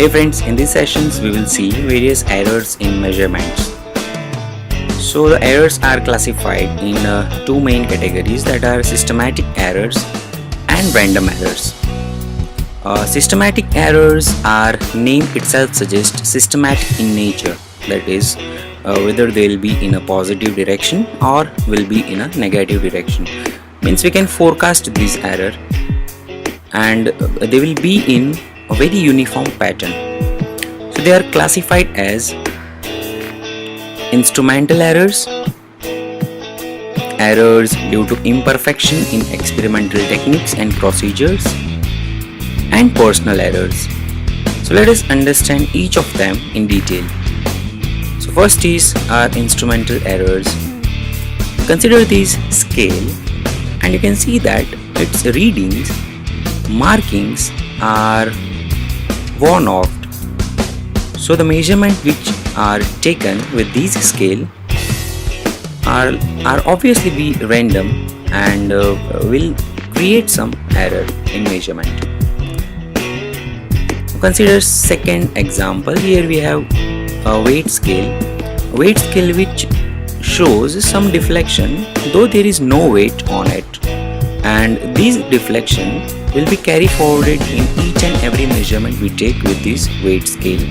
Hey friends, in these sessions we will see various errors in measurements. So the errors are classified in two main categories, that are systematic errors and random errors. Systematic errors are, name itself suggests, systematic in nature, that is whether they will be in a positive direction or will be in a negative direction. Means we can forecast this error and they will be in a very uniform pattern. So they are classified as instrumental errors, errors due to imperfection in experimental techniques and procedures, and personal errors. So let us understand each of them in detail. So first is our instrumental errors. Consider this scale and you can see that its readings, markings are worn off. So the measurement which are taken with this scale are obviously be random and will create some error in measurement. Consider second example. Here we have a weight scale which shows some deflection though there is no weight on it, and this deflection will be carried forwarded in each and every measurement we take with this weight scale.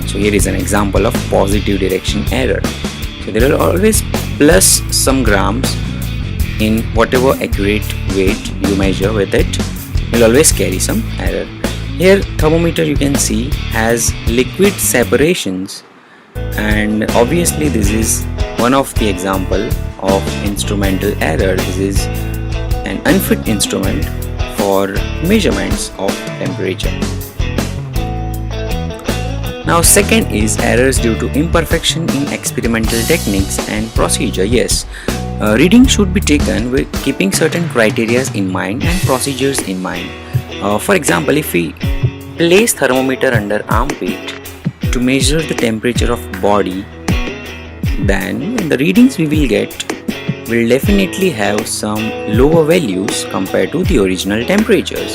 So here is an example of positive direction error. So there are always plus some grams in whatever accurate weight you measure with it, will always carry some error. Here thermometer you can see has liquid separations, and obviously this is one of the example of instrumental error. This is an unfit instrument for measurements of temperature. Now second is errors due to imperfection in experimental techniques and procedure. Yes, reading should be taken with keeping certain criteria in mind and procedures in mind. For example, if we place thermometer under armpit to measure the temperature of body, then the readings we will get will definitely have some lower values compared to the original temperatures.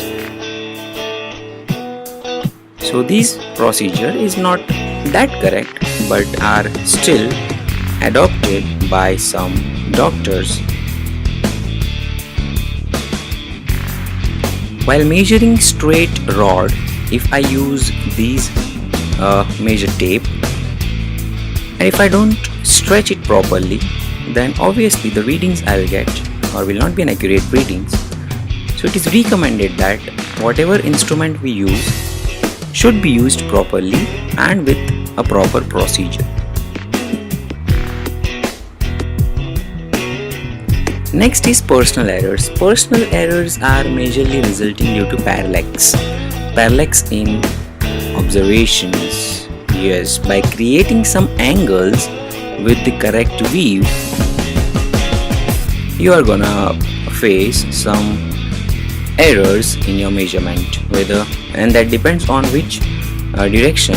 So this procedure is not that correct but are still adopted by some doctors. While measuring straight rod, if I use these measure tape and if I don't stretch it properly, then obviously the readings I'll get or will not be an accurate readings. So it is recommended that whatever instrument we use should be used properly and with a proper procedure. Next is personal errors. Personal errors are majorly resulting due to parallax in observations. Yes, by creating some angles with the correct view, you are gonna face some errors in your measurement, and that depends on which direction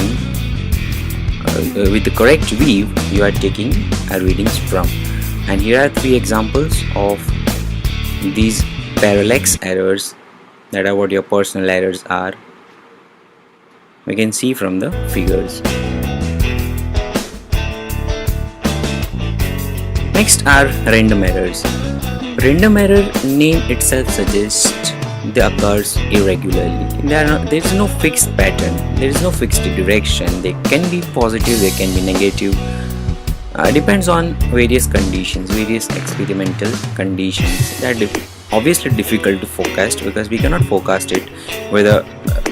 with the correct view you are taking readings from. And here are three examples of these parallax errors, that are what your personal errors are. We can see from the figures. Next are random errors. Random error, name itself suggests they occurs irregularly. There is no fixed pattern, there is no fixed direction. They can be positive, they can be negative. Depends on various conditions, various experimental conditions. That obviously difficult to forecast because we cannot forecast it whether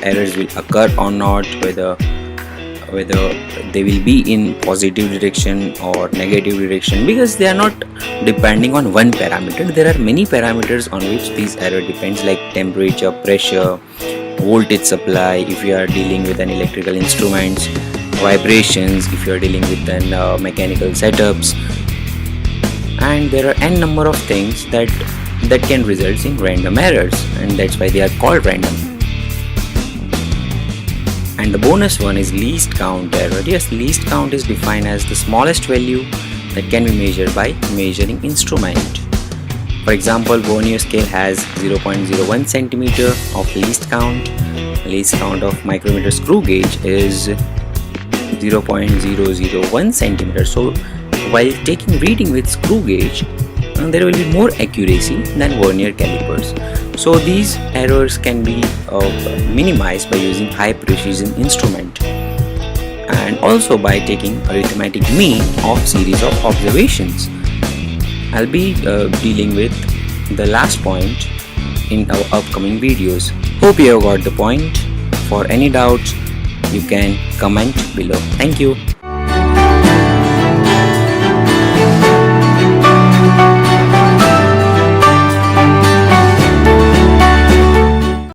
errors will occur or not, whether they will be in positive direction or negative direction, because they are not depending on one parameter. There are many parameters on which this error depends, like temperature, pressure, voltage supply if you are dealing with an electrical instruments, vibrations if you are dealing with an mechanical setups, and there are n number of things that can result in random errors, and that's why they are called random. And the bonus one is least count error. Yes, least count is defined as the smallest value that can be measured by measuring instrument. For example, vernier scale has 0.01 cm of least count least count of micrometer screw gauge is 0.001 centimeter. So while taking reading with screw gauge, there will be more accuracy than vernier calipers. So these errors can be minimized by using high precision instrument, and also by taking arithmetic mean of series of observations. I'll be dealing with the last point in our upcoming videos. Hope you have got the point. For any doubts, you can comment below. Thank you.